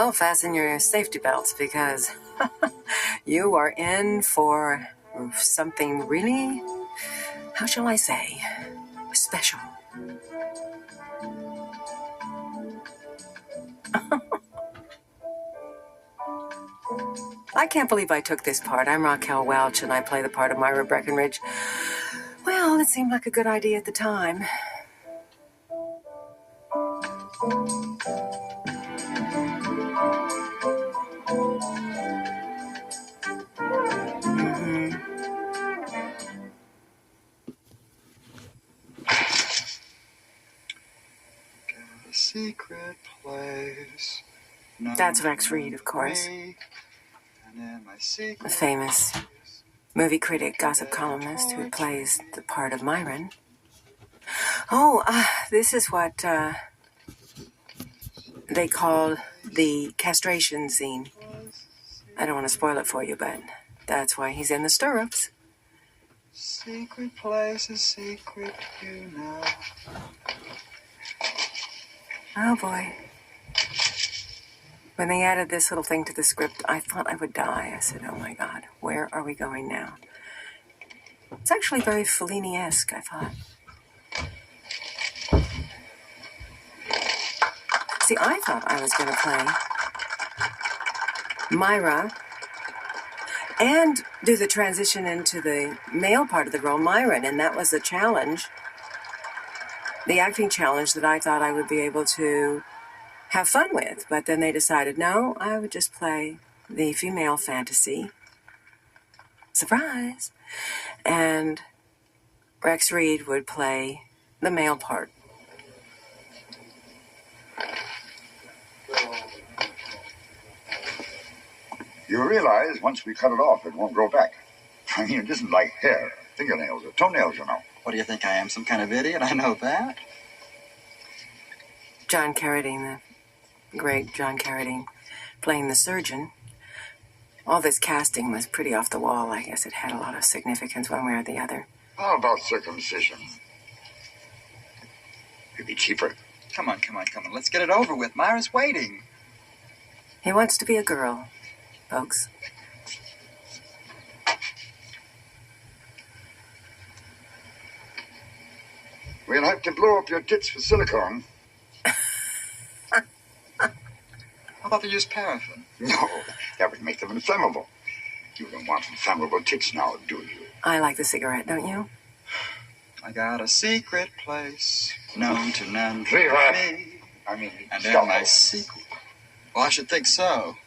Well, fasten your safety belts because you are in for something really, how shall I say, special. I can't believe I took this part. I'm Raquel Welch, and I play the part of Myra Breckinridge. Well, it seemed like a good idea at the time. A secret place. That's Rex Reed, of course. A famous movie critic, gossip columnist who plays the part of Myron. Oh, this is what they call the castration scene. I don't want to spoil it for you, but that's why he's in the stirrups. Secret place, a secret you know. Oh, boy. When they added this little thing to the script, I thought I would die. I said, oh, my God, where are we going now? It's actually very Fellini-esque, I thought. See, I thought I was going to play Myra and do the transition into the male part of the role, Myron, and that was the challenge, the acting challenge that I thought I would be able to have fun with. But then they decided, no, I would just play the female fantasy. Surprise! And Rex Reed would play the male part. You realize once we cut it off, it won't grow back. I mean, it isn't like hair, fingernails, or toenails, you know. What do you think I am, some kind of idiot? I know that. John Carradine, the great John Carradine, playing the surgeon. All this casting was pretty off the wall. I guess it had a lot of significance one way or the other. How about circumcision? It'd be cheaper. Come on. Let's get it over with. Myra's waiting. He wants to be a girl, folks. We'll have to blow up your tits for silicone. How about they use paraffin? No, that would make them inflammable. You don't want inflammable tits now, do you? I like the cigarette, don't you? I got a secret place known to none but Myra. me. I mean, And stop then my it. sequel. Well, I should think so.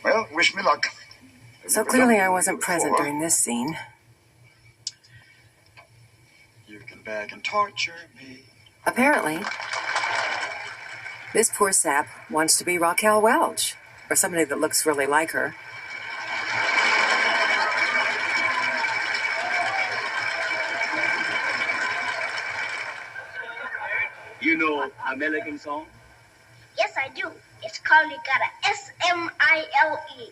Well, wish me luck. So clearly I wasn't present during this scene. You can beg and torture me. Apparently, this poor sap wants to be Raquel Welch, or somebody that looks really like her. You know American song? Yes, I do. It's called You Gotta S-M-I-L-E.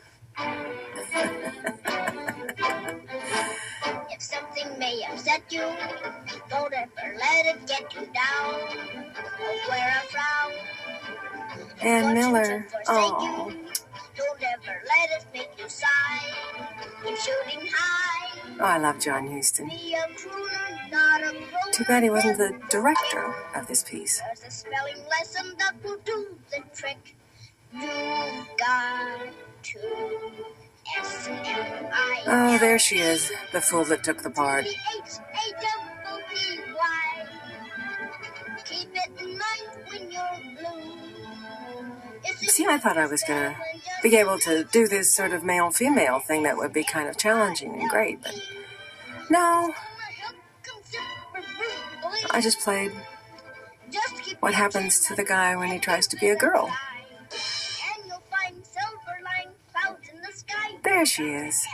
If something may upset you, don't ever let it get you down. Don't wear a frown. And Miller. Oh. Don't ever let it make you sigh. Keep shooting high. Oh, I love John Huston. Be a crooner, not a grown. Too bad he wasn't the director of this piece. There's a spelling lesson that will do the trick. You've got to S-M-I. Oh, there she is, the fool that took the part. Keep it in mind when you're blue. See, I thought I was going to be able to do this sort of male-female thing that would be kind of challenging and great, but no. I just played what happens to the guy when he tries to be a girl. There she is.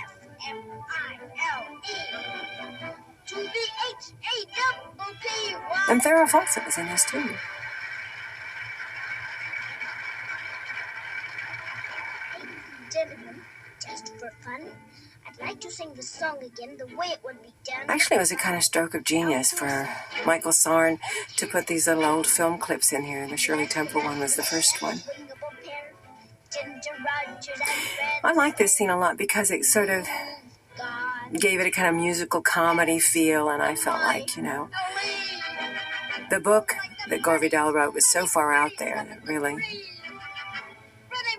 And Farrah Fawcett was in this too. Gentlemen, just for fun, I'd like to sing the song again the way it would be done. Actually, it was a kind of stroke of genius for Michael Sarn to put these little old film clips in here. The Shirley Temple one was the first one. I like this scene a lot because it sort of gave it a kind of musical comedy feel, and I felt like, you know, the book that Gore Vidal wrote was so far out there that really,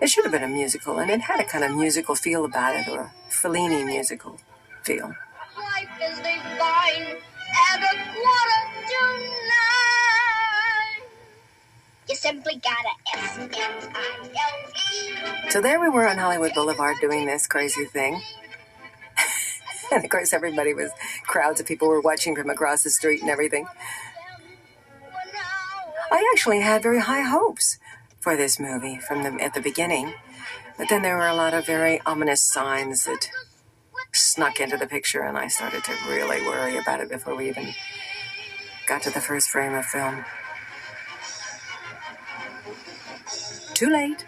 it should have been a musical, and it had a kind of musical feel about it, or a Fellini musical feel. Life is divine at 8:45. You simply gotta S-M-I-L-E. So there we were on Hollywood Boulevard doing this crazy thing. And of course, crowds of people were watching from across the street and everything. I actually had very high hopes for this movie at the beginning, but then there were a lot of very ominous signs that snuck into the picture, and I started to really worry about it before we even got to the first frame of film. Too late.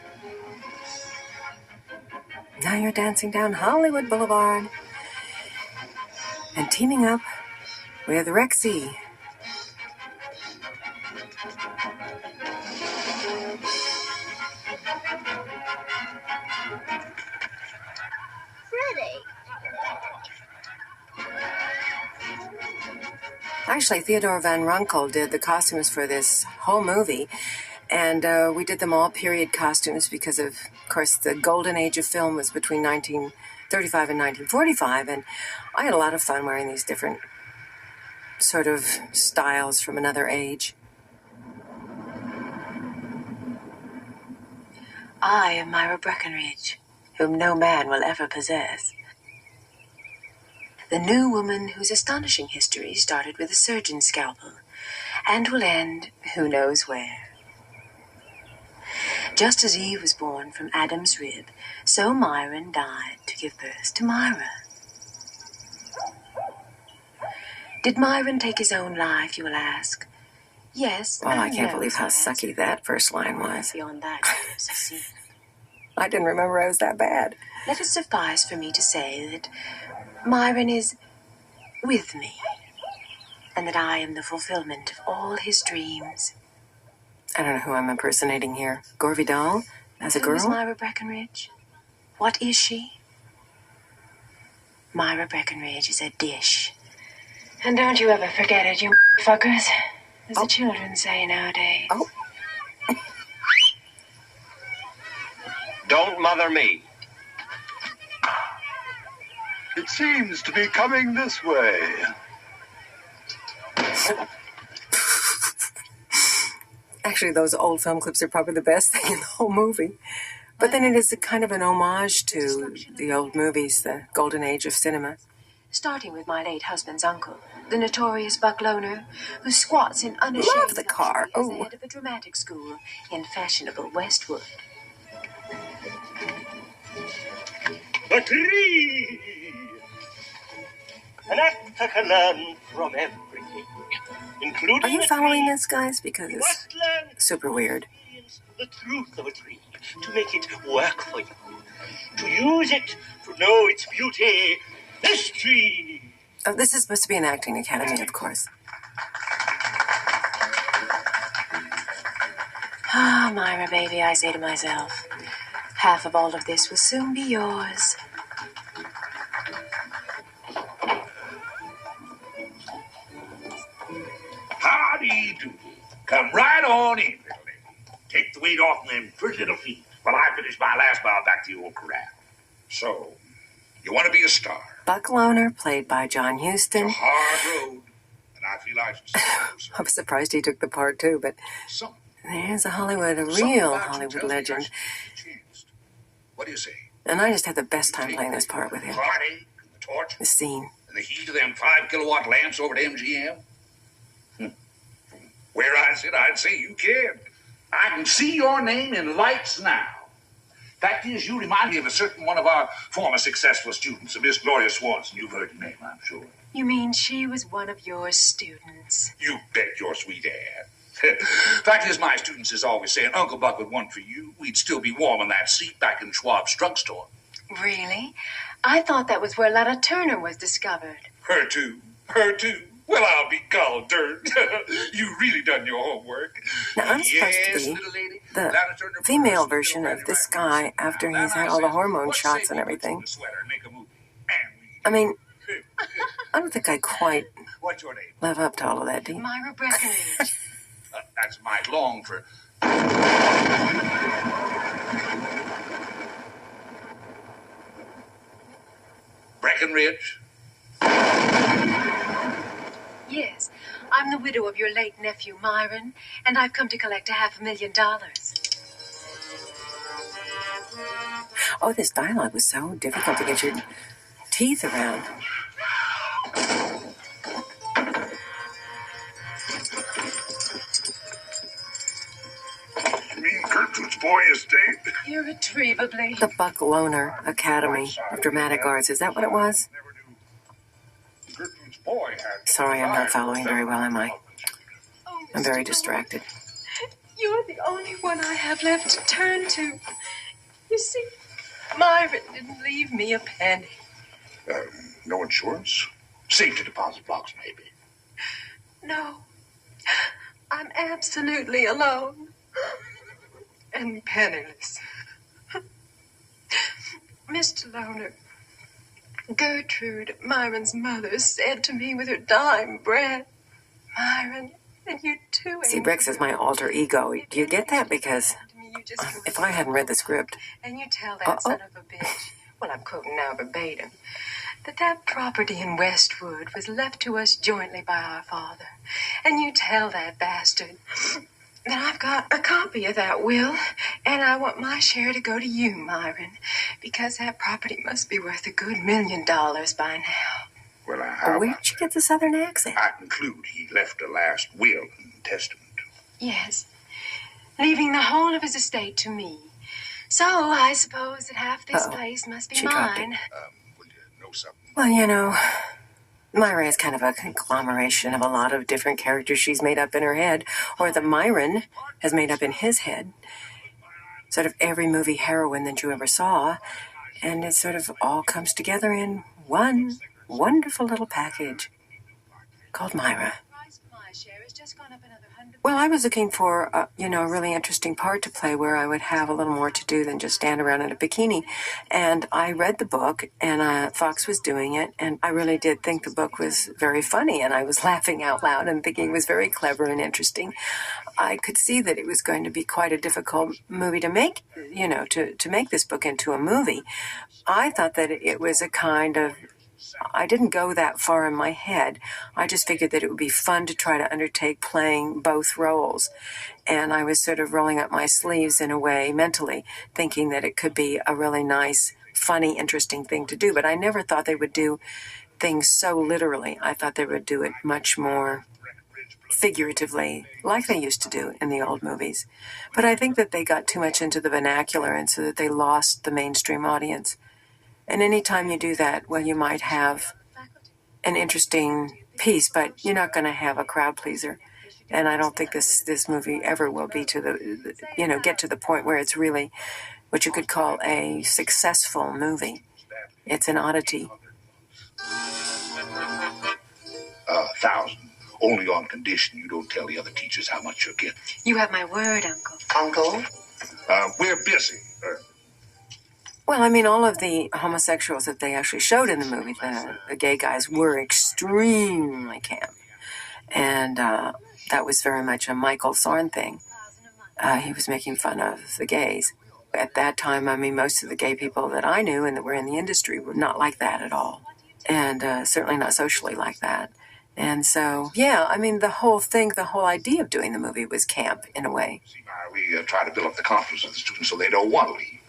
Now you're dancing down Hollywood Boulevard and teaming up with Rexy. Actually, Theodore Van Runkel did the costumes for this whole movie, and we did them all period costumes because of course, the golden age of film was between 1935 and 1945, and I had a lot of fun wearing these different sort of styles from another age. I am Myra Breckinridge, whom no man will ever possess. The new woman whose astonishing history started with a surgeon's scalpel and will end who knows where. Just as Eve was born from Adam's rib, so Myron died to give birth to Myra. Did Myron take his own life, you will ask? Yes. Well, I can't believe how sucky that first line was. Beyond that, I didn't remember I was that bad. Let it suffice for me to say that Myron is with me, and that I am the fulfillment of all his dreams. I don't know who I'm impersonating here. Gore Vidal? As a girl? Who is Myra Breckinridge? What is she? Myra Breckinridge is a dish. And don't you ever forget it, you fuckers. As the children say nowadays. Oh. Don't mother me. It seems to be coming this way. Actually, those old film clips are probably the best thing in the whole movie. But then it is a kind of an homage to the old movies, the golden age of cinema. Starting with my late husband's uncle, the notorious Buck Loner, who squats in unashamed love the car. As the head of a dramatic school in fashionable Westwood. A tree! An act I can learn from everything, including. Are you following this, guys? Because it's super weird. The truth of a tree, to make it work for you, to use it to know its beauty. This tree. Oh, this is supposed to be an acting academy, of course. Ah, Myra, baby, I say to myself, half of all of this will soon be yours. Howdy do. Come right on in, little lady. Take the weight off them pretty little feet while I finish my last mile back to the old corral. So, you want to be a star? Buck Loner, played by John Huston. It's a hard road, and I feel I should say I was surprised he took the part, too, but there's a real Hollywood legend. What do you say? And I just had the best time playing this part with him. Party, the torch, the scene. And the heat of them 5-kilowatt lamps over at MGM. Where I sit, I'd say you can. I can see your name in lights now. Fact is, you remind me of a certain one of our former successful students, a Miss Gloria Swanson. You've heard the name, I'm sure. You mean she was one of your students? You bet your sweet ad. Fact is, my students is always saying, Uncle Buck would want for you. We'd still be warm in that seat back in Schwab's drugstore. Really? I thought that was where Lana Turner was discovered. Her too. Her too. Well, I'll be called dirt. You really done your homework. Now, I'm supposed to be little lady. the Lana Turner female put her version right of this right guy here. after Now, he's had Lana all the says, hormone what shots say and we put you in everything. a sweater and make a movie? And we- I mean, I don't think I quite What's your name? live up to all of that, do you? Myra Breckinridge. That's might long for... Breckinridge? Yes, I'm the widow of your late nephew, Myron, and I've come to collect $500,000. Oh, this dialogue was so difficult to get your teeth around. You mean Gertrude's boy estate? Irretrievably. The Buck Loner Academy of Dramatic Arts, is that what it was? Never knew. Gertrude's boy had... Sorry, I'm not following very well, am I? Oh, I'm Mr. very Lowe, distracted. You're the only one I have left to turn to. You see, Myron didn't leave me a penny. No insurance? Safety deposit box, maybe. No, I'm absolutely alone and penniless. Mr. Loner, Gertrude, Myron's mother, said to me with her dying breath, Myron, and you too. See, Brex is my alter ego. Do you get that? Because if I hadn't read the script... And you tell that son of a bitch, well, I'm quoting now verbatim, that property in Westwood was left to us jointly by our father. And you tell that bastard that I've got a copy of that will, and I want my share to go to you, Myron, because that property must be worth a good $1 million by now. Well, how Where'd about you get the southern accent? I conclude he left a last will and testament. Yes, leaving the whole of his estate to me. So I suppose that half this place must be She dropped mine. Well, you know something? Well, you know, Myra is kind of a conglomeration of a lot of different characters she's made up in her head, or that Myron has made up in his head. Sort of every movie heroine that you ever saw, and it sort of all comes together in one wonderful little package called Myra. Well, I was looking for, a really interesting part to play where I would have a little more to do than just stand around in a bikini. And I read the book, and Fox was doing it, and I really did think the book was very funny, and I was laughing out loud and thinking it was very clever and interesting. I could see that it was going to be quite a difficult movie to make, to make this book into a movie. I thought that it was a kind of... I didn't go that far in my head. I just figured that it would be fun to try to undertake playing both roles. And I was sort of rolling up my sleeves in a way mentally, thinking that it could be a really nice, funny, interesting thing to do. But I never thought they would do things so literally. I thought they would do it much more figuratively, like they used to do in the old movies. But I think that they got too much into the vernacular, and so that they lost the mainstream audience. And anytime you do that, well, you might have an interesting piece, but you're not going to have a crowd pleaser. And I don't think this movie ever will be get to the point where it's really what you could call a successful movie. It's an oddity. 1,000. Only on condition you don't tell the other teachers how much you're getting. You have my word, Uncle. Uncle? We're busy. Well, I mean, all of the homosexuals that they actually showed in the movie, the gay guys, were extremely camp. And that was very much a Michael Sorn thing. He was making fun of the gays. At that time, I mean, most of the gay people that I knew and that were in the industry were not like that at all. And certainly not socially like that. And so, yeah, I mean, the whole idea of doing the movie was camp in a way. We try to build up the confidence of the students so they don't want to leave.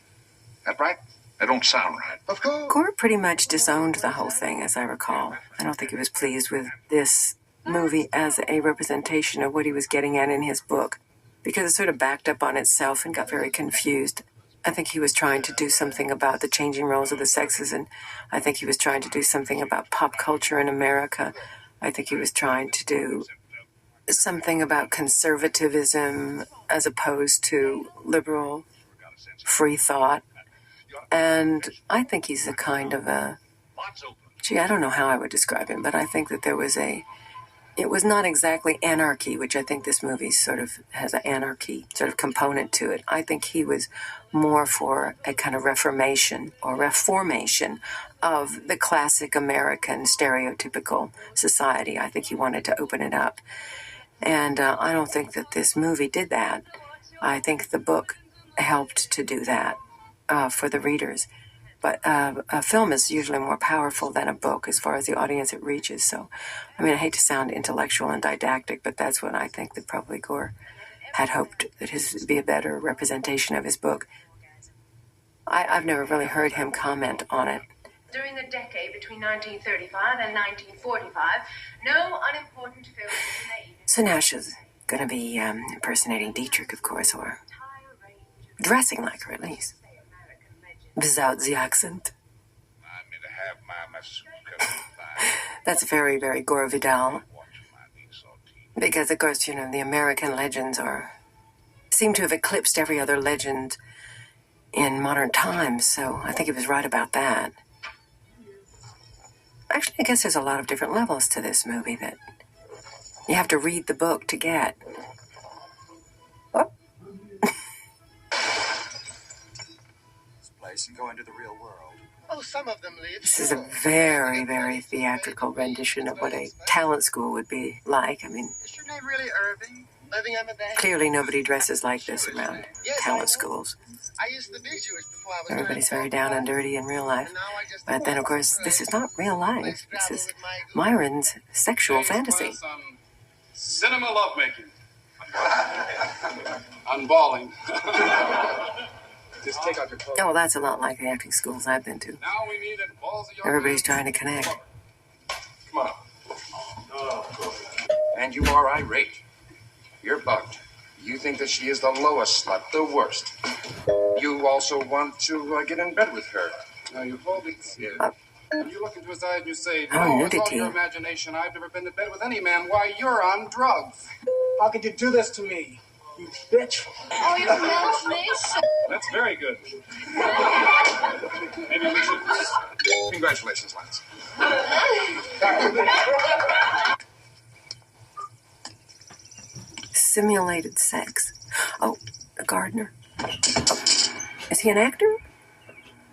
That right? That don't sound right. Of course. Gore pretty much disowned the whole thing, as I recall. I don't think he was pleased with this movie as a representation of what he was getting at in his book, because it sort of backed up on itself and got very confused. I think he was trying to do something about the changing roles of the sexes, and I think he was trying to do something about pop culture in America. I think he was trying to do something about conservatism as opposed to liberal free thought. And I think he's a kind of a, I don't know how I would describe him, but I think that it was not exactly anarchy, which I think this movie sort of has an anarchy sort of component to it. I think he was more for a kind of reformation or reformation of the classic American stereotypical society. I think he wanted to open it up. And I don't think that this movie did that. I think the book helped to do that for the readers. But a film is usually more powerful than a book as far as the audience it reaches. So, I mean, I hate to sound intellectual and didactic, but that's what I think that probably Gore had hoped that his would be a better representation of his book. I've never really heard him comment on it. During the decade between 1935 and 1945, no unimportant film was made. So now she's going to be impersonating Dietrich, of course, or dressing like her at least. Without the accent. That's very, very Gore Vidal. Because, of course, you know, the American legends seem to have eclipsed every other legend in modern times, so I think he was right about that. Actually, I guess there's a lot of different levels to this movie that you have to read the book to get. And go into the real world. Oh, some of them leave. This is a very, very theatrical rendition of what a talent school would be like. I mean, Is your name really Irving? Living on the bank? clearly nobody dresses like this around talent schools. I used to be Jewish before I was Everybody's very down and dirty in real life. But then, of course, this is not real life. This is Myron's sexual fantasy. Cinema lovemaking. Unballing. Just take off your clothes. Oh, well, that's a lot like the acting schools I've been to. Now we need a ballsy young Everybody's man. trying to connect. Come on. And you are irate. You're bugged. You think that she is the lowest slut, the worst. You also want to get in bed with her. Now you hold it here. When you look into his eyes and you say, Oh, no, it's all nudity. your imagination. I've never been to bed with any man. Why, you're on drugs. How could you do this to me, you bitch? Oh, your imagination. That's very good. Maybe we should... Congratulations, Lance. Simulated sex. Oh, a gardener. Oh, is he an actor?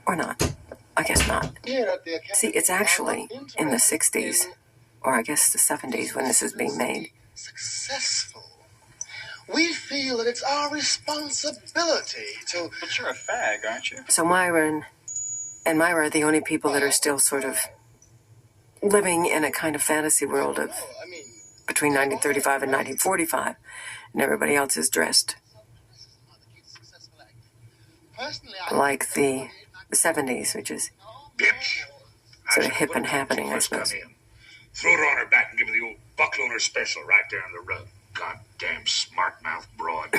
Or not? I guess not. Here at the Academy, See, it's actually in the interested 60s, in or I guess the 70s when this is being made. Successful. We feel that it's our responsibility to. But you're a fag, aren't you? So Myra and Myra are the only people that are still sort of living in a kind of fantasy world of I mean, between 1935 and 1945, and everybody else is dressed personally, like the 70s, which is Bitch. sort of hip and happening, I suppose. Throw her on her back and give her the old buckle on her special right there on the rug. Goddamn smart-mouth broad.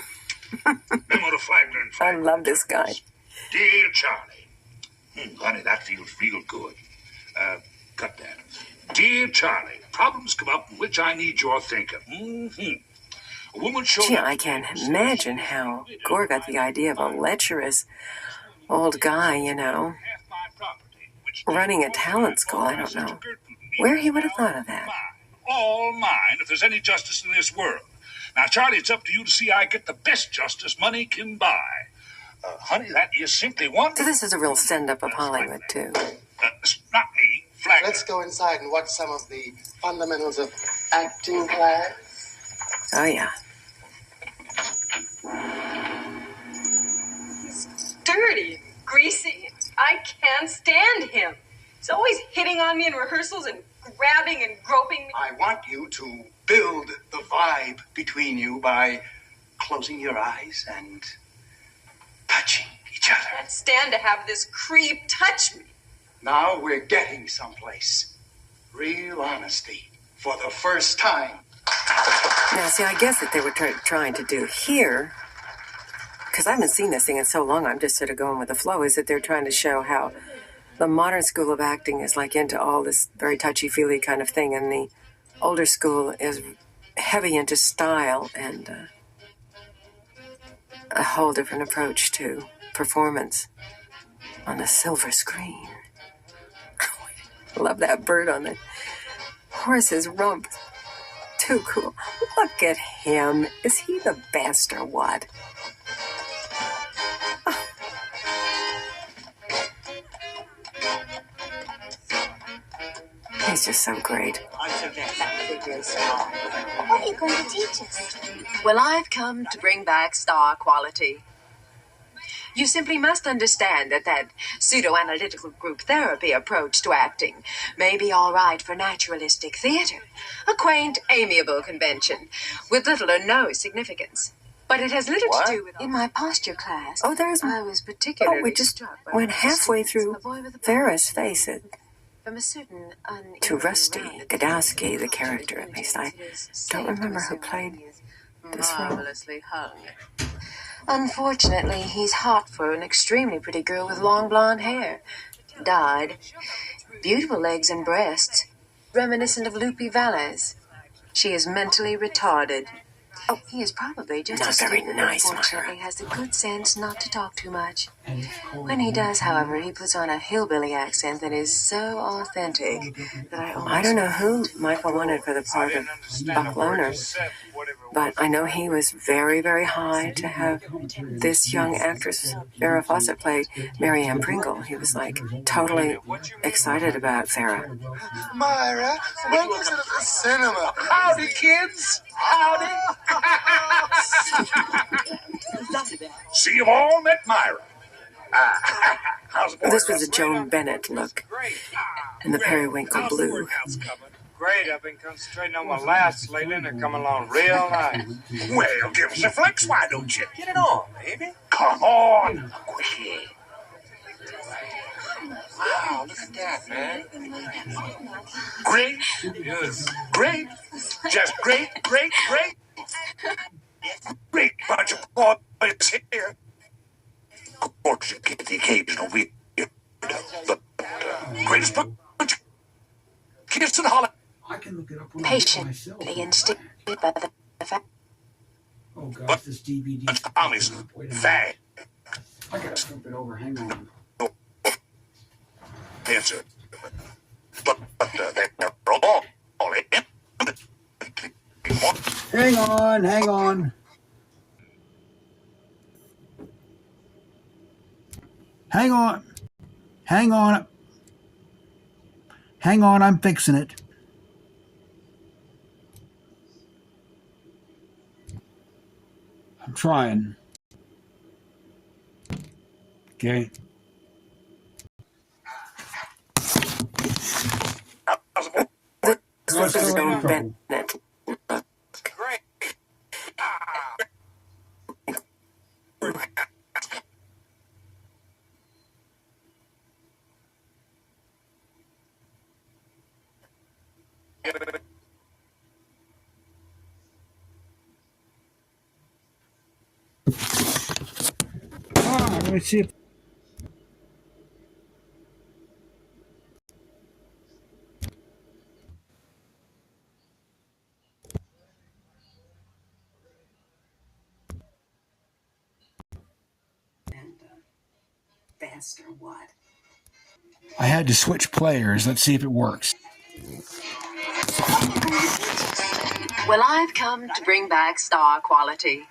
Memo to Flagler and I Flagler. love this guy. Dear Charlie. Honey, that feels real good. Cut that. Dear Charlie, problems come up in which I need your thinking. A woman showed Gee, up. I can't imagine how Gore got the idea of a lecherous old guy, you know, running a talent school. I don't know where he would have thought of that. All mine, if there's any justice in this world. Now, Charlie, it's up to you to see I get the best justice money can buy. Honey, that is simply So wonderful. this is a real send-up of Hollywood, too. Not me, Flagler. let's go inside and watch some of the fundamentals of acting class. Oh, yeah. Dirty, greasy. I can't stand him. He's always hitting on me in rehearsals and grabbing and groping me. I want you to build the vibe between you by closing your eyes and touching each other. I can't stand to have this creep touch me. Now we're getting someplace. Real honesty for the first time. Now, see, I guess that they were trying to do here, because I haven't seen this thing in so long, I'm just sort of going with the flow, is that they're trying to show how the modern school of acting is like into all this very touchy-feely kind of thing, and the older school is heavy into style and a whole different approach to performance. on a silver screen. Love that bird on the horse's rump. Too cool. Look at him. Is he the best or what? He's just so great. What are you going to teach us? Well, I've come to bring back star quality. You simply must understand that pseudo-analytical group therapy approach to acting may be all right for naturalistic theater, a quaint, amiable convention with little or no significance. But it has little to do with... In my posture class, I was particularly we just struck by went halfway through the boy with the Vera's face. from a certain To Rusty Gadowski, the character, at least. I don't remember who played this role. Marvelously hung. Unfortunately, he's hot for an extremely pretty girl with long blonde hair. Died. Beautiful legs and breasts, reminiscent of Lupe Valles. She is mentally retarded. Oh, he is probably just Not as very stupid, nice, unfortunately, Myra. has the good sense not to talk too much. When he does, however, he puts on a hillbilly accent that is so authentic that I don't know who Michael wanted for the part of Buck Loner, but I know he was very, very high to have this young actress, Farrah Fawcett, play Mary Ann Pringle. He was like totally excited about Farrah. Myra, when was it at the cinema? Howdy, kids. Howdy. See, you've all met Myra. How's the boy? This was a Joan Bennett look, and the periwinkle blue. Great, I've been concentrating on my laughs lately, and they're coming along real nice. Well, give us a flex, why don't you? Get it on, baby. Come on, quickie. Wow, look at that, man. Great. Yes. Great. Just great, great, great. Great bunch of boys here. Of course, you get the occasional weird, but greatest bunch of kids in Hollywood. I can look it up patiently and stick by the fact. Oh gosh, this DVD. Honest, fag. I gotta flip it over. Hang on. Answer. But they're all in. Hang on, hang on. Hang on. Hang on. Hang on, I'm fixing it. I'm trying. Okay. This was Joan Bennett. Great. Let me see if Best or what? I had to switch players. Let's see if it works. Well, I've come to bring back star quality.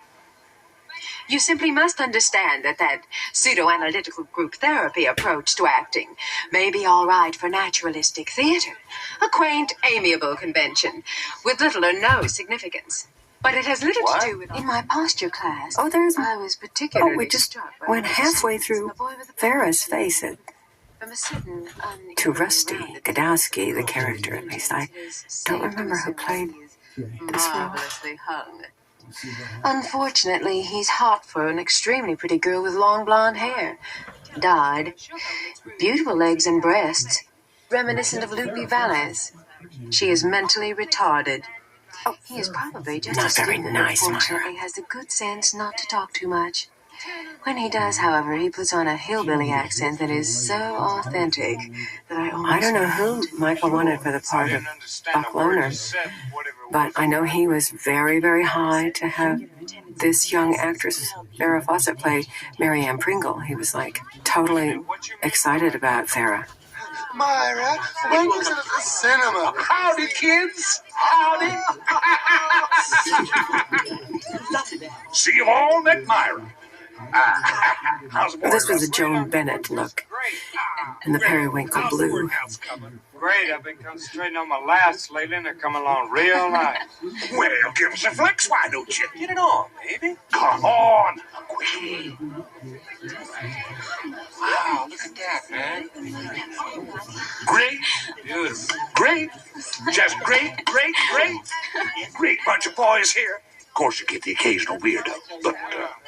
You simply must understand that pseudo-analytical group therapy approach to acting may be all right for naturalistic theater, a quaint, amiable convention with little or no significance. But it has little to do with... In my posture class, I was particularly we just struck by went halfway through the boy with the Farrah's face. From a certain To Rusty Gadowski, the character, at least. I don't remember who played this role. marvelously hung. Unfortunately, he's hot for an extremely pretty girl with long blonde hair. Died. Beautiful legs and breasts, reminiscent of Lupe Valles. She is mentally retarded. Oh, he is probably just Not as very stupid, nice, unfortunately, Myra. has the good sense not to talk too much. When he does, however, he puts on a hillbilly accent that is so authentic that I don't know who Michael wanted for the part of Buck Loner, but I know he was very, very high to have this young actress, Farrah Fawcett, play Mary Ann Pringle. He was like totally excited about Farrah. Myra, when was it at the cinema? Howdy, kids. Howdy. See, you've all met Myra. How's the boy? This was a Joan Bennett look, and the periwinkle blue. Great, I've been concentrating on my laughs lately, and they're coming along real nice. Well, give us a flex, why don't you? Get it on, baby. Come on. Wow, look at that, man. Great. Beautiful. Great. Just great. Great bunch of boys here. Of course, you get the occasional weirdo, but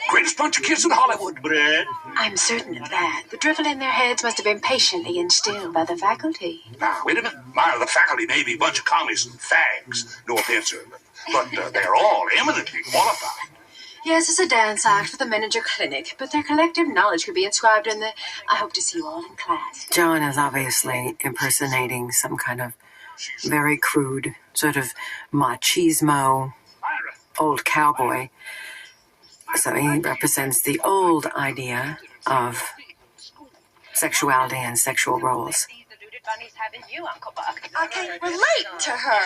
greatest bunch of kids in Hollywood. Bread. I'm certain of that. The drivel in their heads must have been patiently instilled by the faculty. Now, wait a minute. Myra, the faculty may be a bunch of commies and fags. No offense, sir. But they're all eminently qualified. Yes, it's a dance act for the manager clinic, but their collective knowledge could be inscribed in the I hope to see you all in class. John is obviously impersonating some kind of very crude sort of machismo old cowboy. So he represents the old idea of sexuality and sexual roles. I can't relate to her.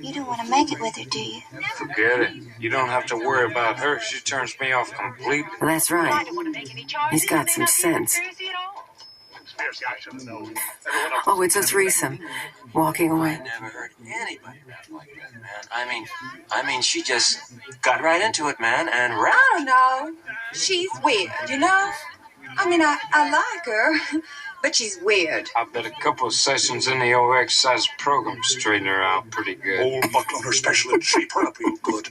You don't want to make it with her, do you? Forget it. You don't have to worry about her. She turns me off completely. Well, that's right. He's got some sense. Oh, it's a threesome. Walking away. I never heard anybody rap like that, man. I mean, she just got right into it, man, and rapped. I don't know. She's weird, you know? I mean, I like her, but she's weird. I bet a couple of sessions in the old exercise program straighten her out pretty good. Old Buck Loner special and shape her up real good.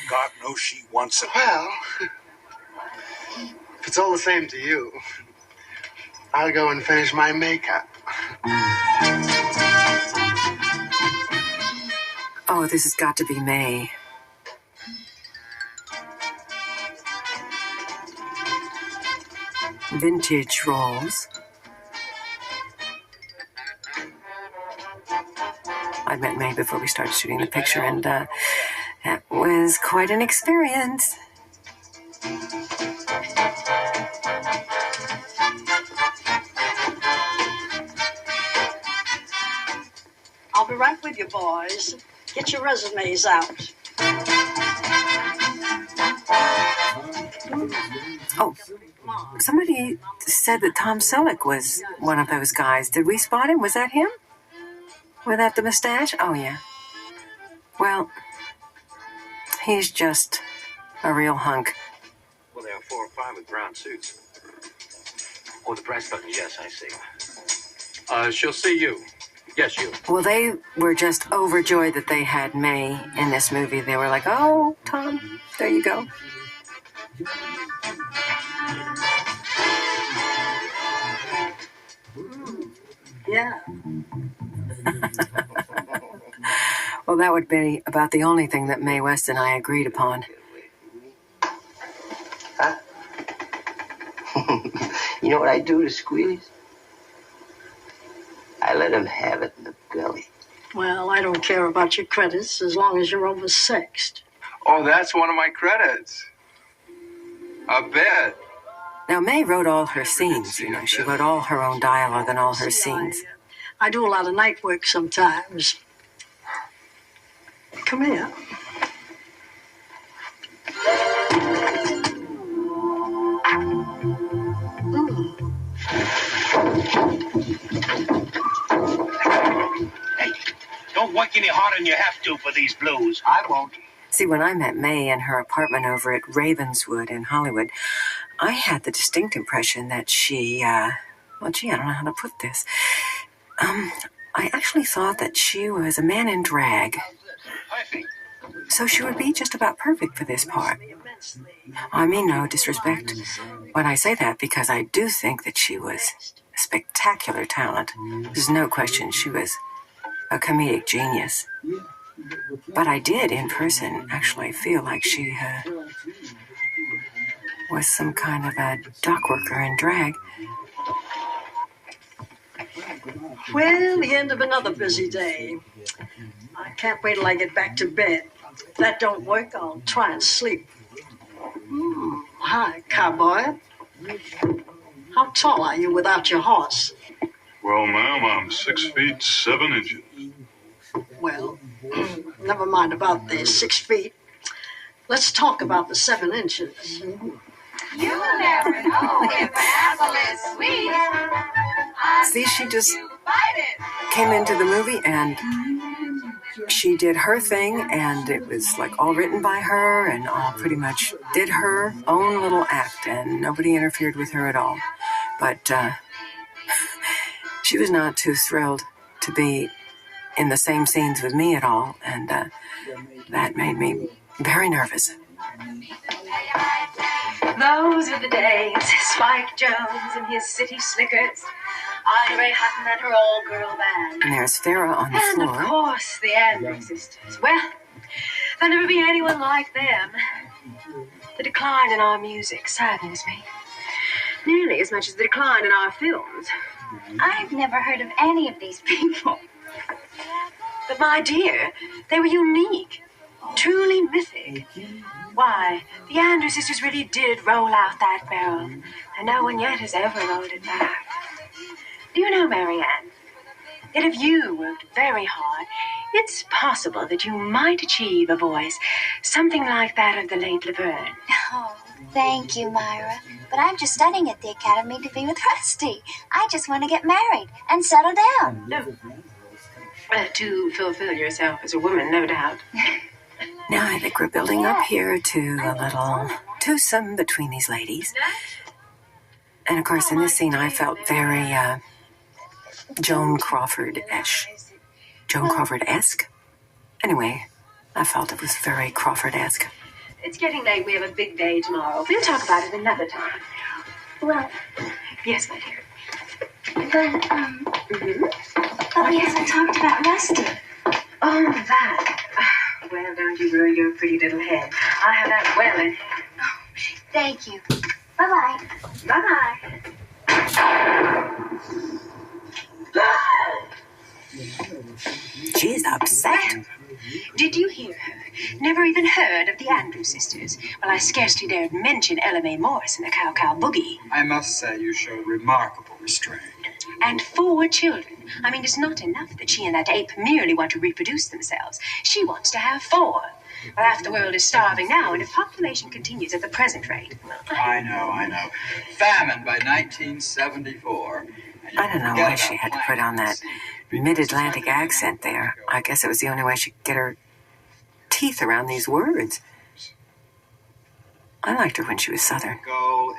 God knows she wants it. Well, if it's all the same to you, I'll go and finish my makeup. Oh, this has got to be May. Vintage rolls. I'd met May before we started shooting the picture, and that was quite an experience. I'll be right with you, boys. Get your resumes out. Oh, somebody said that Tom Selleck was one of those guys. Did we spot him? Was that him? Without the mustache? Oh, yeah. Well, he's just a real hunk. Well, there are 4 or 5 with brown suits. Oh, the press button. Yes, I see. She'll see you. Yes, you. Well, they were just overjoyed that they had May in this movie. They were like, oh, Tom, there you go. Yeah. Well, that would be about the only thing that Mae West and I agreed upon. Huh? You know what I do to Squeeze? I let him have it in the belly. Well, I don't care about your credits as long as you're oversexed. Oh, that's one of my credits. A bed. Now, May wrote all her scenes, you know. She wrote all her own dialogue and all her scenes. I do a lot of night work sometimes. Come here. Hey, don't work any harder than you have to for these blues. I won't. See, when I met May in her apartment over at Ravenswood in Hollywood, I had the distinct impression that she, I don't know how to put this. I actually thought that she was a man in drag. So she would be just about perfect for this part. I mean no disrespect when I say that, because I do think that she was a spectacular talent. There's no question she was a comedic genius. But I did, in person, actually feel like she was some kind of a dock worker in drag. Well, the end of another busy day. I can't wait till I get back to bed. If that don't work, I'll try and sleep. Hi, cowboy. How tall are you without your horse? Well, ma'am, I'm 6 feet 7 inches. Well, never mind about the 6 feet. Let's talk about the 7 inches. You'll never know if an apple is sweet. See, she just came into the movie and she did her thing, and it was like all written by her and all pretty much did her own little act, and nobody interfered with her at all. But she was not too thrilled to be in the same scenes with me at all, and that made me very nervous. Those are the days. Spike Jones and his city slickers. Ira Hutton and her all-girl band. And there's Farrah on the And, floor. of course, the Andrews sisters. Well, there'll never be anyone like them. The decline in our music saddens me. Nearly as much as the decline in our films. I've never heard of any of these people. But, my dear, they were unique. Truly mythic. Why, the Andrews sisters really did roll out that barrel, and no one yet has ever rolled it back. Do you know, Marianne, that if you worked very hard, it's possible that you might achieve a voice something like that of the late Laverne. Oh, thank you, Myra. But I'm just studying at the academy to be with Rusty. I just want to get married and settle down. No. To fulfill yourself as a woman, no doubt. Now I think we're building up here to a little twosome between these ladies. And of course, in this scene, I felt very Joan Crawford-ish. Joan Crawford-esque? Anyway, I felt it was very Crawford-esque. It's getting late. We have a big day tomorrow. We'll talk about it another time. Well, Yes, my dear. but we haven't talked about Rusty. Oh, that. Well, don't you ruin your pretty little head. I have that well in hand. Thank you. Bye-bye. Bye-bye. She's upset. Did you hear her? Never even heard of the Andrews sisters. Well, I scarcely dared mention Ella Mae Morris and the Cow Cow Boogie. I must say you showed remarkable restraint. And 4 children. I mean, it's not enough that she and that ape merely want to reproduce themselves. She wants to have 4. Well, half the world is starving now, and if population continues at the present rate... I know. Famine by 1974. I don't know why she had to put on that mid-Atlantic accent there. I guess it was the only way she could get her teeth around these words. I liked her when she was Southern. Goal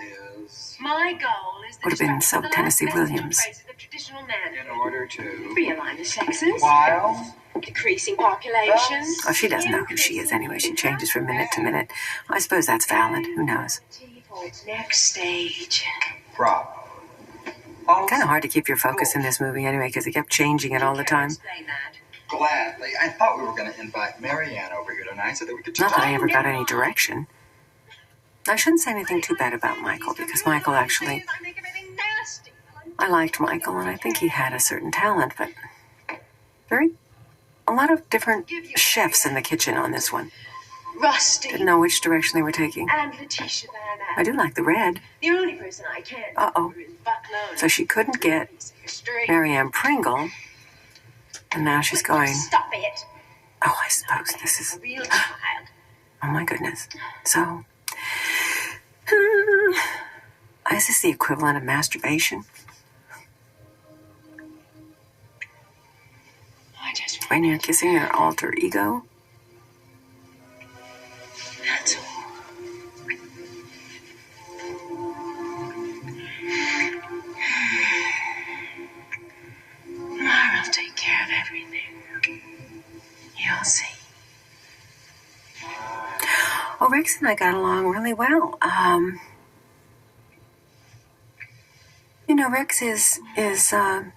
is My goal is the Would have been destruction of the Tennessee last Williams. vestige of traces of traditional manhood. in order to Realign the sexes. while Decreasing population. Oh, she doesn't know who she is anyway. She changes from minute to minute. I suppose that's valid. Who knows? For its next stage. Bravo. Kind of hard to keep your focus in this movie anyway, because it kept changing it all the time. Explain that. Gladly. I thought we were going to invite Marianne over here tonight so that we could Not talk. that I ever got any direction. I shouldn't say anything too bad about Michael, because Michael actually... I make everything nasty. I liked Michael, and I think he had a certain talent, but a lot of different chefs in the kitchen on this one. Rusty. Didn't know which direction they were taking. And Letitia Van Ack. I do like the red. The only person I can't Uh-oh. is Buck Loner. So she couldn't get Straight. Marianne Pringle, and now she's going, Stop it. oh, I suppose this is... A real child. Oh, my goodness. So, is this the equivalent of masturbation? I just... When you're kissing your alter ego? That's all. I'll take care of everything. You'll see. Oh, Rex and I got along really well. Rex is I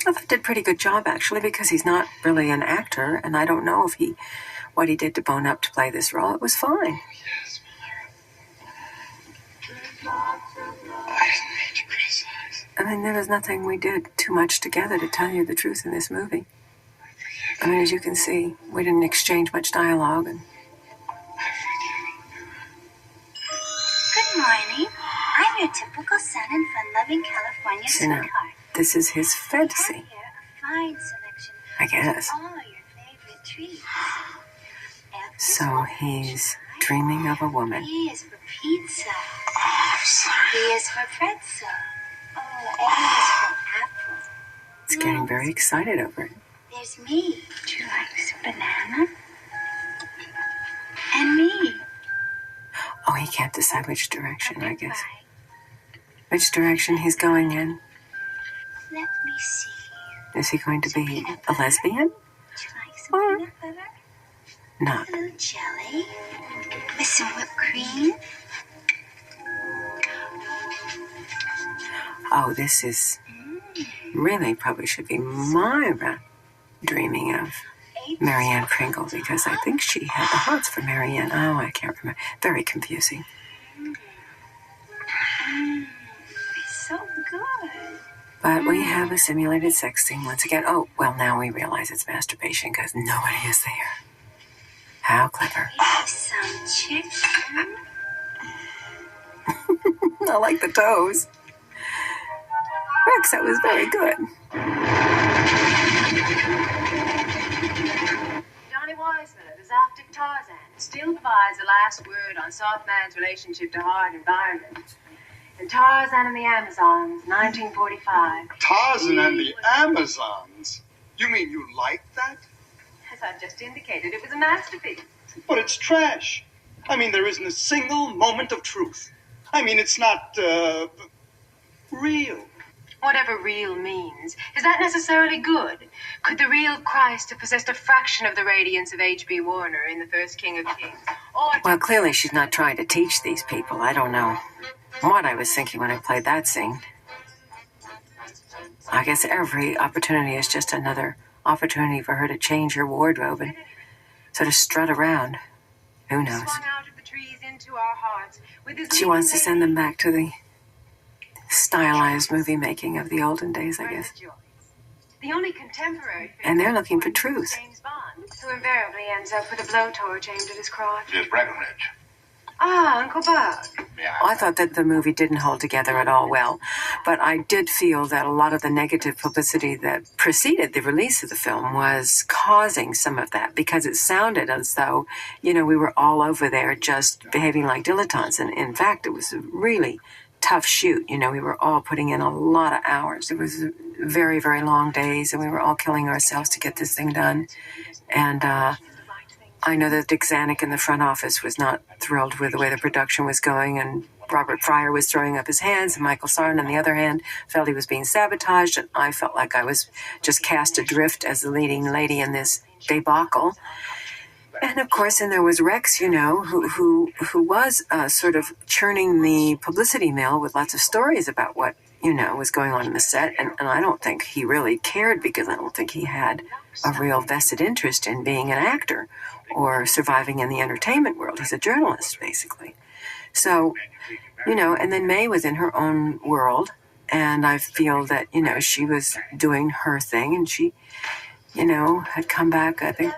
thought did a pretty good job, actually, because he's not really an actor, and I don't know if what he did to bone up to play this role. It was fine. Yes, didn't mean to criticize. I mean, there was nothing we did too much together to tell you the truth in this movie. I mean, as you can see, we didn't exchange much dialogue. And Good morning. I'm your typical sun and fun-loving California so now, sweetheart. this is his fantasy, Here, a fine selection I guess. of all your favorite treats. So he's dreaming of a woman. E is for pizza. Oh, I'm sorry. B is for pretzel. Oh, A is for apple. He's getting very excited over it. There's me. Do you like this banana? And me. Oh, he can't decide which direction, I guess. Which direction he's going in. Let me see. Is he going to be a lesbian? Would you like some peanut butter? Not. A little jelly with some whipped cream. Oh, this is really probably should be Myra dreaming of Marianne Kringle, because I think she had the hots for Marianne. Oh, I can't remember. Very confusing. So good. But we have a simulated sex scene once again. Oh, well, now we realize it's masturbation because nobody is there. How clever. Some chicken. I like the toes. Rex, that was very good. Johnny Weissler, the Zoptic Tarzan, still provides the last word on soft man's relationship to hard environment. In Tarzan and the Amazons, 1945. Tarzan and the Amazons? You mean you liked that? As I've just indicated, it was a masterpiece. But it's trash. I mean, there isn't a single moment of truth. I mean, it's not, real. Whatever real means, is that necessarily good? Could the real Christ have possessed a fraction of the radiance of H.B. Warner in The First King of Kings? Or Well, clearly she's not trying to teach these people. I don't know what I was thinking when I played that scene. I guess every opportunity is just another opportunity for her to change her wardrobe and sort of strut around. Who knows? swung out of the trees into our hearts with his She wants to send them back to the stylized movie making of the olden days, I guess. the only contemporary And they're looking for truth. James Bond, who invariably ends up with a blowtorch aimed at his crotch. It is Breckinridge. Ah, Uncle Buck. I thought that the movie didn't hold together at all well, but I did feel that a lot of the negative publicity that preceded the release of the film was causing some of that, because it sounded as though, we were all over there just behaving like dilettantes. And in fact, it was a really tough shoot. We were all putting in a lot of hours. It was very, very long days, and we were all killing ourselves to get this thing done. And I know that Dick Zanuck in the front office was not thrilled with the way the production was going, and Robert Fryer was throwing up his hands, and Michael Sarn, on the other hand, felt he was being sabotaged, and I felt like I was just cast adrift as the leading lady in this debacle. And of course, and there was Rex, who was sort of churning the publicity mill with lots of stories about what, was going on in the set, and I don't think he really cared, because I don't think he had a real vested interest in being an actor or surviving in the entertainment world. He's a journalist, basically. So, and then May was in her own world, and I feel that, she was doing her thing, and she, had come back. I think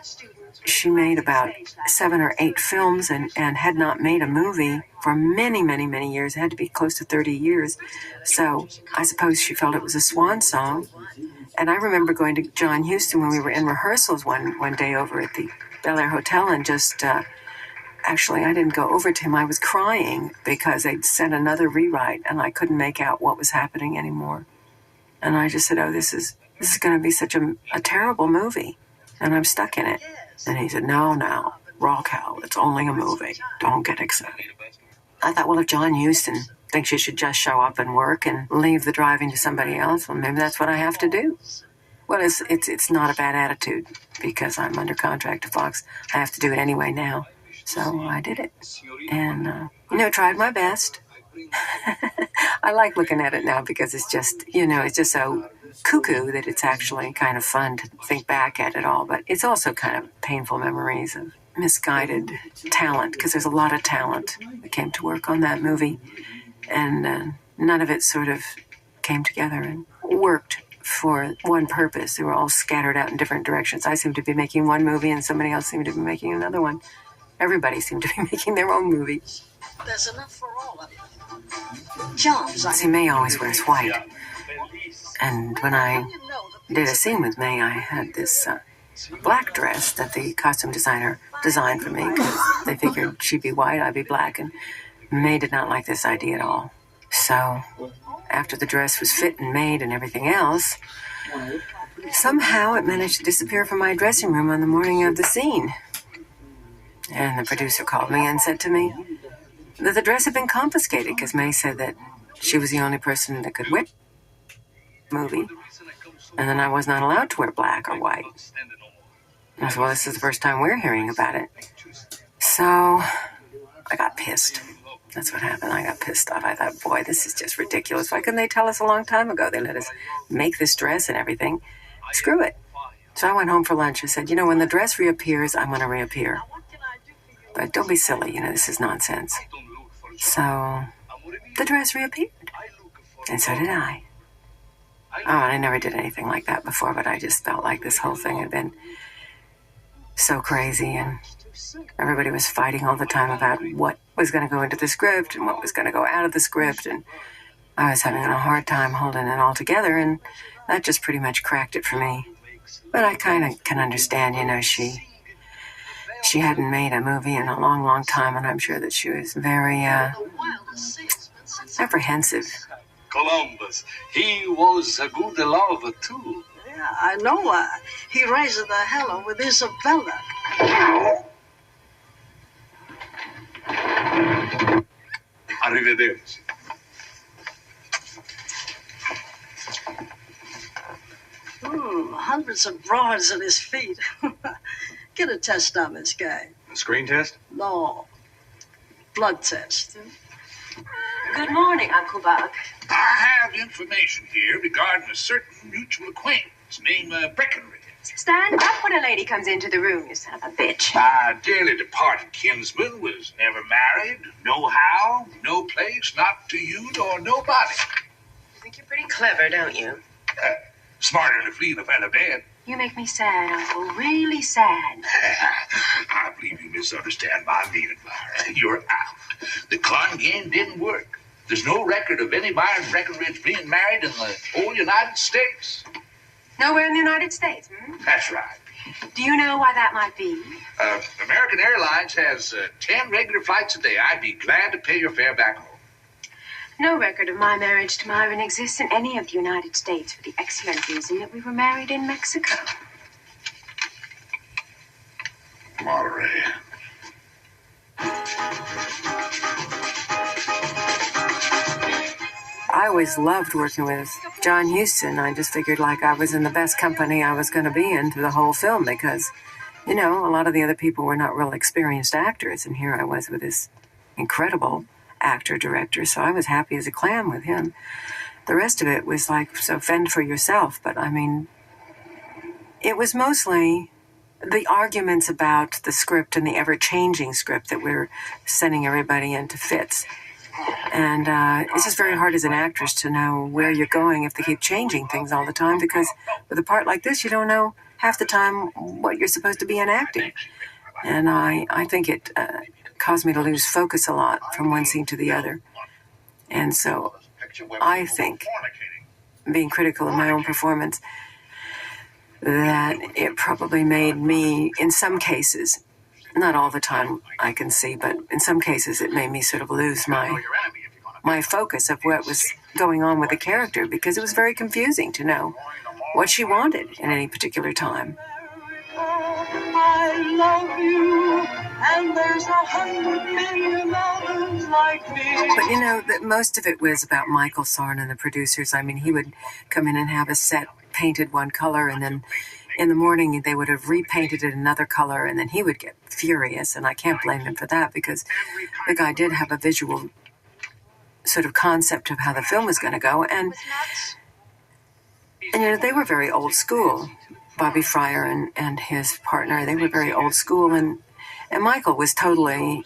she made about 7 or 8 films and had not made a movie for many, many, many years. It had to be close to 30 years. So I suppose she felt it was a swan song. And I remember going to John Huston when we were in rehearsals one day over at the Bel Air Hotel, and just, actually, I didn't go over to him. I was crying because they'd sent another rewrite, and I couldn't make out what was happening anymore. And I just said, oh, this is going to be such a terrible movie, and I'm stuck in it. And he said, no, Raquel, it's only a movie. Don't get excited. I thought, well, if John Huston thinks you should just show up and work and leave the driving to somebody else, well, maybe that's what I have to do. Well, it's not a bad attitude, because I'm under contract to Fox. I have to do it anyway now. So I did it. And, tried my best. I like looking at it now, because it's just, it's just so cuckoo that it's actually kind of fun to think back at it all. But it's also kind of painful memories of misguided talent, because there's a lot of talent that came to work on that movie. And none of it sort of came together and worked for one purpose. They were all scattered out in different directions. I seemed to be making one movie and somebody else seemed to be making another one. Everybody seemed to be making their own movie. There's enough for all of you. Jobs, See, May always wears white. And when I did a scene with May, I had this black dress that the costume designer designed for me because they figured she'd be white, I'd be black, and May did not like this idea at all. So, after the dress was fit and made and everything else, somehow it managed to disappear from my dressing room on the morning of the scene. And the producer called me and said to me that the dress had been confiscated because May said that she was the only person that could wear the movie, and then I was not allowed to wear black or white. And I said, well, this is the first time we're hearing about it. So I got pissed. That's what happened. I got pissed off. I thought, boy, this is just ridiculous. Why couldn't they tell us a long time ago? They let us make this dress and everything. Screw it. So I went home for lunch. I said, when the dress reappears, I'm going to reappear. But don't be silly. This is nonsense. So the dress reappeared. And so did I. Oh, and I never did anything like that before, but I just felt like this whole thing had been so crazy, and everybody was fighting all the time about what was going to go into the script and what was going to go out of the script, and I was having a hard time holding it all together, and that just pretty much cracked it for me. But I kind of can understand, she hadn't made a movie in a long, long time, and I'm sure that she was very apprehensive. Columbus, he was a good lover, too. Yeah, I know. He raised the hell with Isabella. Arrivederci. Hundreds of broads at his feet. Get a test on this guy. A screen test? No. Blood test. Good morning, Uncle Buck. I have information here regarding a certain mutual acquaintance named Breckinridge. Stand up when a lady comes into the room, you son of a bitch. My dearly departed kinsman was never married, no how, no place, not to you nor nobody. You think you're pretty clever, don't you? Smarter than a flea in a feather bed. You make me sad, Uncle. Really sad. I believe you misunderstand my meaning, Myra. You're out. The con game didn't work. There's no record of any Myra and Breckinridge being married in the whole United States. Nowhere in the United States, That's right. Do you know why that might be? American Airlines has 10 regular flights a day. I'd be glad to pay your fare back home. No record of my marriage to Myron exists in any of the United States for the excellent reason that we were married in Mexico. Monterey. I always loved working with John Huston. I just figured like I was in the best company I was going to be in through the whole film because, a lot of the other people were not real experienced actors, and here I was with this incredible actor-director, so I was happy as a clam with him. The rest of it was like, so fend for yourself, but it was mostly the arguments about the script and the ever-changing script that we're sending everybody into fits. And it's just very hard as an actress to know where you're going if they keep changing things all the time, because with a part like this, you don't know half the time what you're supposed to be enacting. And I think it caused me to lose focus a lot from one scene to the other. And so I think, being critical of my own performance, that it probably made me, in some cases, not all the time I can see, but in some cases it made me sort of lose my focus of what was going on with the character, because it was very confusing to know what she wanted in any particular time. I love you, and there's 100 million others like me. But that most of it was about Michael Sarn and the producers. I mean, he would come in and have a set painted one color, and then in the morning they would have repainted it another color, and then he would get furious, and I can't blame him for that, because the guy did have a visual sort of concept of how the film was going to go, and they were very old school. Bobby Fryer and his partner, they were very old school, and Michael was totally,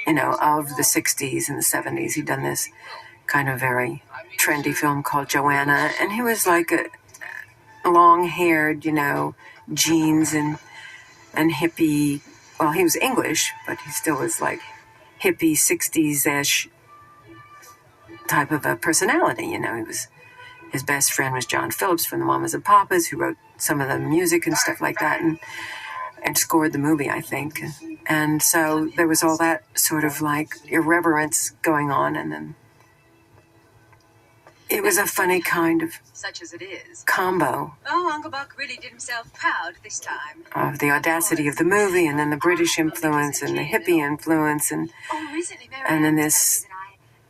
of the 60s and the 70s. He'd done this kind of very trendy film called Joanna, and he was like a long-haired, jeans and hippie. Well, he was English, but he still was like hippie 60s-ish type of a personality. His best friend was John Phillips from the Mamas and Papas, who wrote some of the music and stuff like that, and scored the movie, I think. And so there was all that sort of like irreverence going on, and then it was a funny kind of Such as it is. combo Oh, Uncle Buck really did himself proud this time. of the audacity of the movie, and then the British influence and the hippie influence, and then this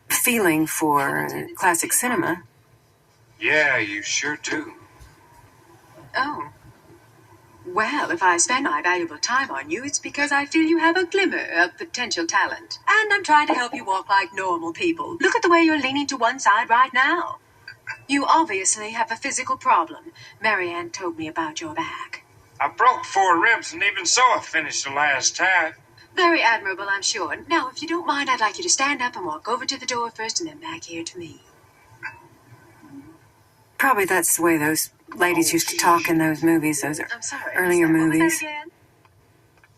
feeling for classic cinema. Yeah, you sure do. Oh. Well, if I spend my valuable time on you, it's because I feel you have a glimmer of potential talent. And I'm trying to help you walk like normal people. Look at the way you're leaning to one side right now. You obviously have a physical problem. Marianne told me about your back. I broke 4 ribs, and even so I finished the last half. Very admirable, I'm sure. Now, if you don't mind, I'd like you to stand up and walk over to the door first and then back here to me. Probably that's the way those ladies used to talk in those movies, those earlier movies.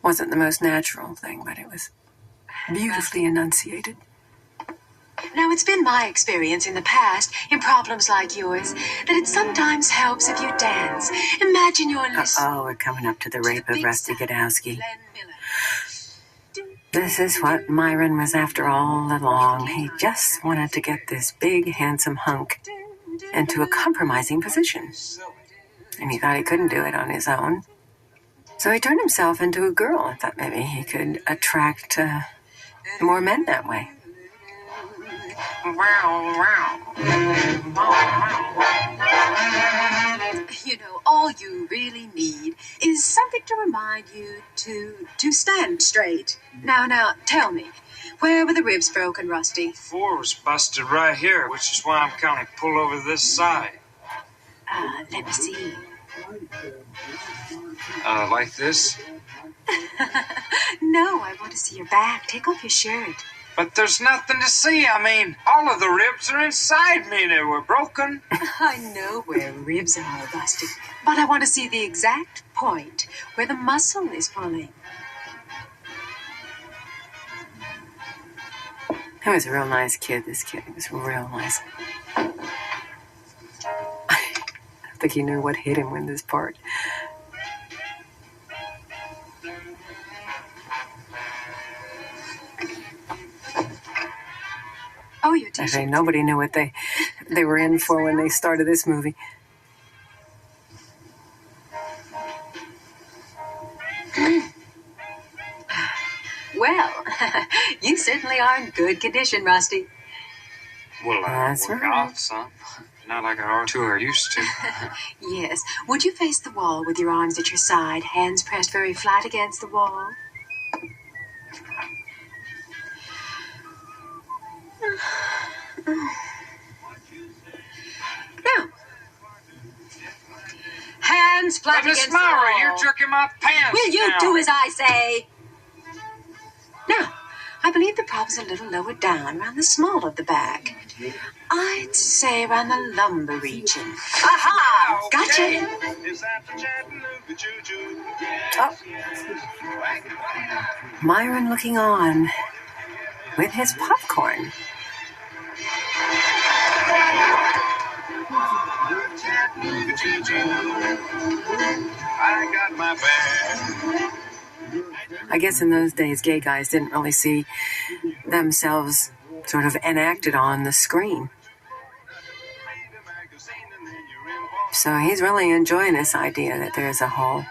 Wasn't the most natural thing, but it was beautifully enunciated. Now, it's been my experience in the past, in problems like yours, that it sometimes helps if you dance. Imagine you're listening. Uh-oh, we're coming up to the rape of Rusty Godowski. This is what Myron was after all along. He just wanted to get this big, handsome hunk into a compromising position. And he thought he couldn't do it on his own. So he turned himself into a girl and thought maybe he could attract more men that way. You know, all you really need is something to remind you to stand straight. Now, tell me, where were the ribs broken, Rusty? 4 was busted right here, which is why I'm kind of pulled over this side. Let me see. Like this? No, I want to see your back. Take off your shirt. But there's nothing to see. I mean, all of the ribs are inside me. They were broken. I know where ribs are, Rusty, but I want to see the exact point where the muscle is pulling. He was a real nice kid, this kid. He was real nice. I think he knew what hit him in this part. Oh, your I think nobody knew what they were in for when they started this movie. Well, you certainly are in good condition, Rusty. Well, That's work right. out some. Not like our two are used to. Yes. Would you face the wall with your arms at your side, hands pressed very flat against the wall? Now. Hands flat Miss against the Myra, wall. you're jerking my pants Will you now. do as I say? Now, I believe the problem's a little lower down, around the small of the back. I'd say around the lumbar region. Aha! Gotcha! Oh. Myron looking on with his popcorn. I got my bag. I guess in those days, gay guys didn't really see themselves sort of enacted on the screen. So he's really enjoying this idea that there's a whole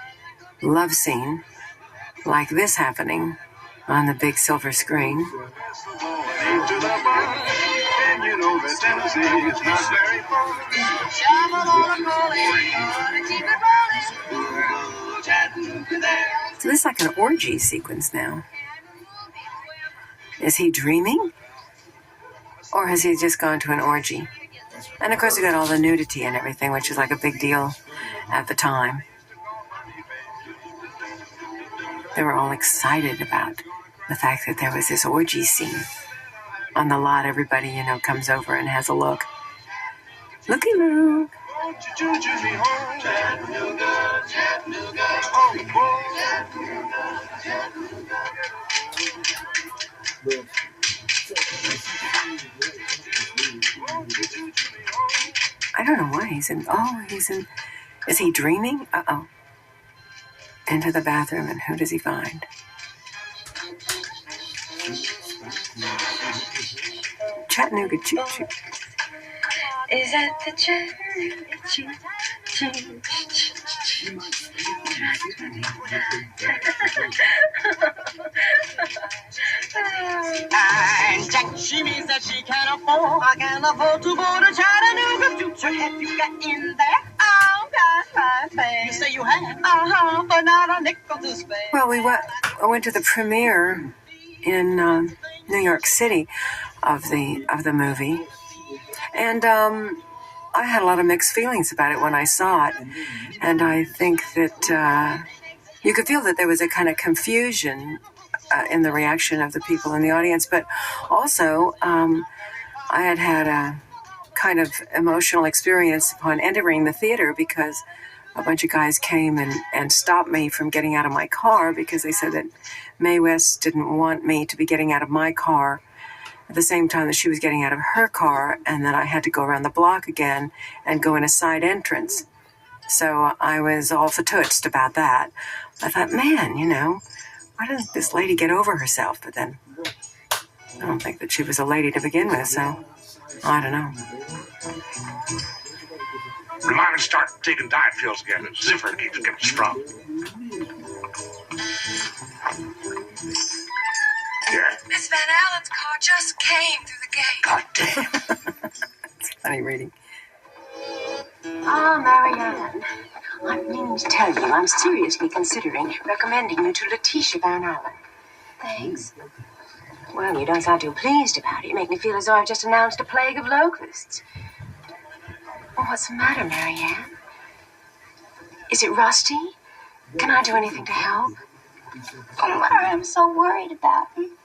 love scene like this happening on the big silver screen. To the bar, and you know that Tennessee is not very far. So this is like an orgy sequence now. Is he dreaming? Or has he just gone to an orgy? And of course we got all the nudity and everything, which is like a big deal at the time. They were all excited about the fact that there was this orgy scene. on the lot, everybody, comes over and has a look. Looky-loo. I don't know why he's in. Is he dreaming? Uh-oh. Into the bathroom, and who does he find? Chattanooga Choo-Choo. Is that the Chattanooga Choo-Choo? And Jack, she means that she can't afford. I can't afford to go to Chattanooga Choo-Choo. Have you got in there? Oh, right. You say you have? But not a nickel to spare. Well, I went to the premiere in New York City of the movie, and I had a lot of mixed feelings about it when I saw it, and I think that you could feel that there was a kind of confusion in the reaction of the people in the audience, but also I had a kind of emotional experience upon entering the theater because a bunch of guys came and stopped me from getting out of my car because they said that Mae West didn't want me to be getting out of my car at the same time that she was getting out of her car, and that I had to go around the block again and go in a side entrance. So I was all fatoutsed about that. I thought, man, why doesn't this lady get over herself? But then I don't think that she was a lady to begin with, so I don't know. Remind me to start taking diet pills again. The zipper keeps getting strong. Yeah. Miss Van Allen's car just came through the gate. God damn. It's funny reading. Marianne, I'm meaning to tell you I'm seriously considering recommending you to Letitia Van Allen. Thanks. Well, you don't sound too pleased about it. You make me feel as though I've just announced a plague of locusts. Oh, what's the matter, Marianne? Is it rusty? Can I do anything to help? Oh, Myra, I'm so worried about him.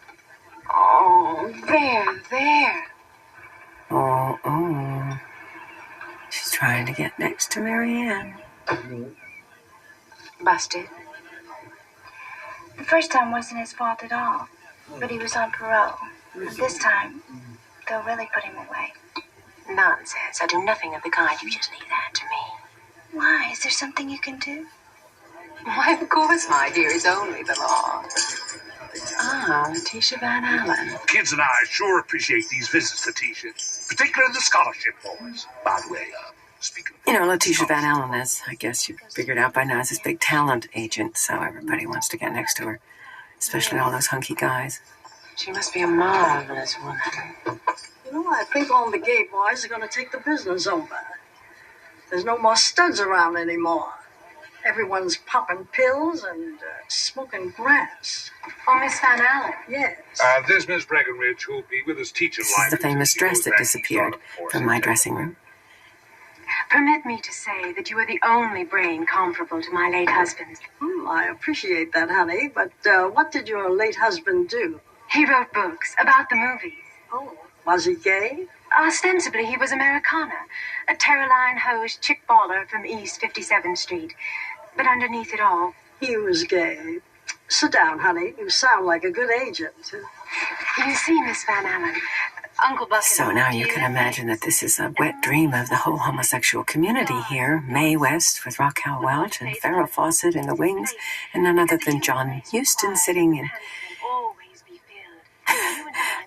Oh, there. Oh. She's trying to get next to Marianne. Busted. The first time wasn't his fault at all, but he was on parole. This time, they'll really put him away. Nonsense. I do nothing of the kind. You just leave that to me. Why? Is there something you can do? Why, of course, my dear. It's only the law. Letitia Van Allen. Kids and I sure appreciate these visits, Letitia. Particularly the scholarship boys. By the way, speaking of... Letitia Van Allen is, I guess you figured out by now, is this big talent agent, so everybody wants to get next to her. Especially all those hunky guys. She must be a marvelous woman. I think all the gay boys are going to take the business over. There's no more studs around anymore. Everyone's popping pills and smoking grass. Oh, Miss Van Allen? Yes. This Miss Breckinridge, who'll be with us teaching This is the famous dress that disappeared from my dressing room. Permit me to say that you are the only brain comparable to my late husband's. I appreciate that, honey, but what did your late husband do? He wrote books about the movies. Oh, was he gay? Ostensibly, he was Americana, a Caroline hosed chick baller from East 57th Street. But underneath it all... He was gay. Sit down, honey. You sound like a good agent. You see, Miss Van Allen, Uncle Buck... So now you can imagine that this is a wet dream of the whole homosexual community here. Mae West with Raquel Welch and Farrah Fawcett in the wings, and none other than John Huston sitting in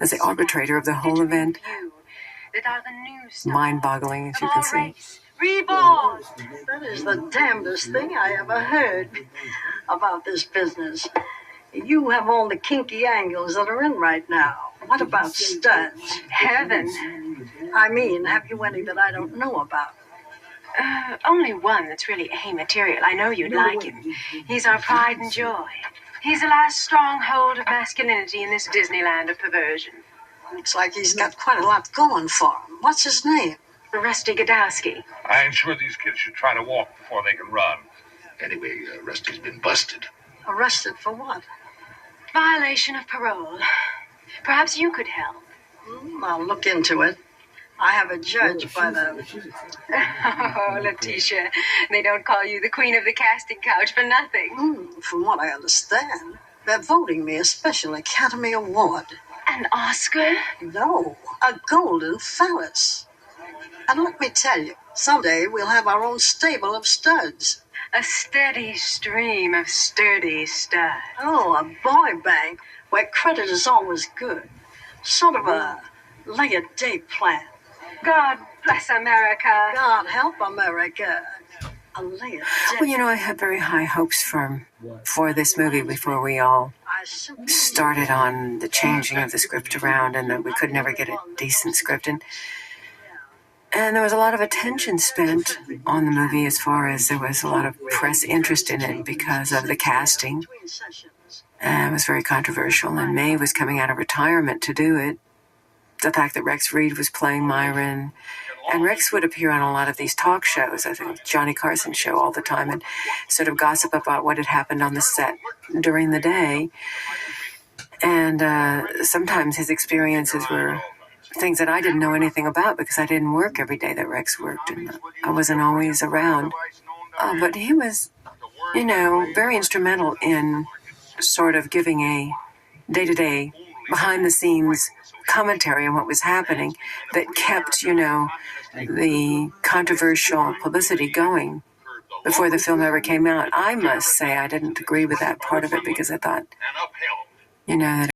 as the arbitrator of the whole event. Mind-boggling, as you can see. Reborn! That is the damnedest thing I ever heard about this business. You have all the kinky angles that are in right now. What about studs? Heaven. I mean, have you any that I don't know about? Only one that's really A material. I know you'd like him. He's our pride and joy. He's the last stronghold of masculinity in this Disneyland of perversion. Looks like he's got quite a lot going for him. What's his name? Rusty Godowski. I ain't sure these kids should try to walk before they can run. Anyway, Rusty's been busted. Arrested for what? Violation of parole. Perhaps you could help. I'll look into it. I have a judge by the... Oh, Letitia, they don't call you the queen of the casting couch for nothing. From what I understand, they're voting me a special Academy Award. An Oscar? No, a golden phallus. And let me tell you, someday we'll have our own stable of studs. A steady stream of sturdy studs. Oh, a boy bank where credit is always good. Sort of a lay-a-day plan. God bless America. God help America. A lay-a-day. Well, I had very high hopes for this movie before we all started on the changing of the script around, and that we could never get a decent script. And there was a lot of attention spent on the movie as far as there was a lot of press interest in it because of the casting. It was very controversial, and May was coming out of retirement to do it. The fact that Rex Reed was playing Myra, and Rex would appear on a lot of these talk shows, I think Johnny Carson's show all the time, and sort of gossip about what had happened on the set during the day. And sometimes his experiences were things that I didn't know anything about because I didn't work every day that Rex worked, and I wasn't always around. But he was, very instrumental in sort of giving a day-to-day, behind-the-scenes commentary on what was happening that kept, the controversial publicity going before the film ever came out. I must say I didn't agree with that part of it because I thought, that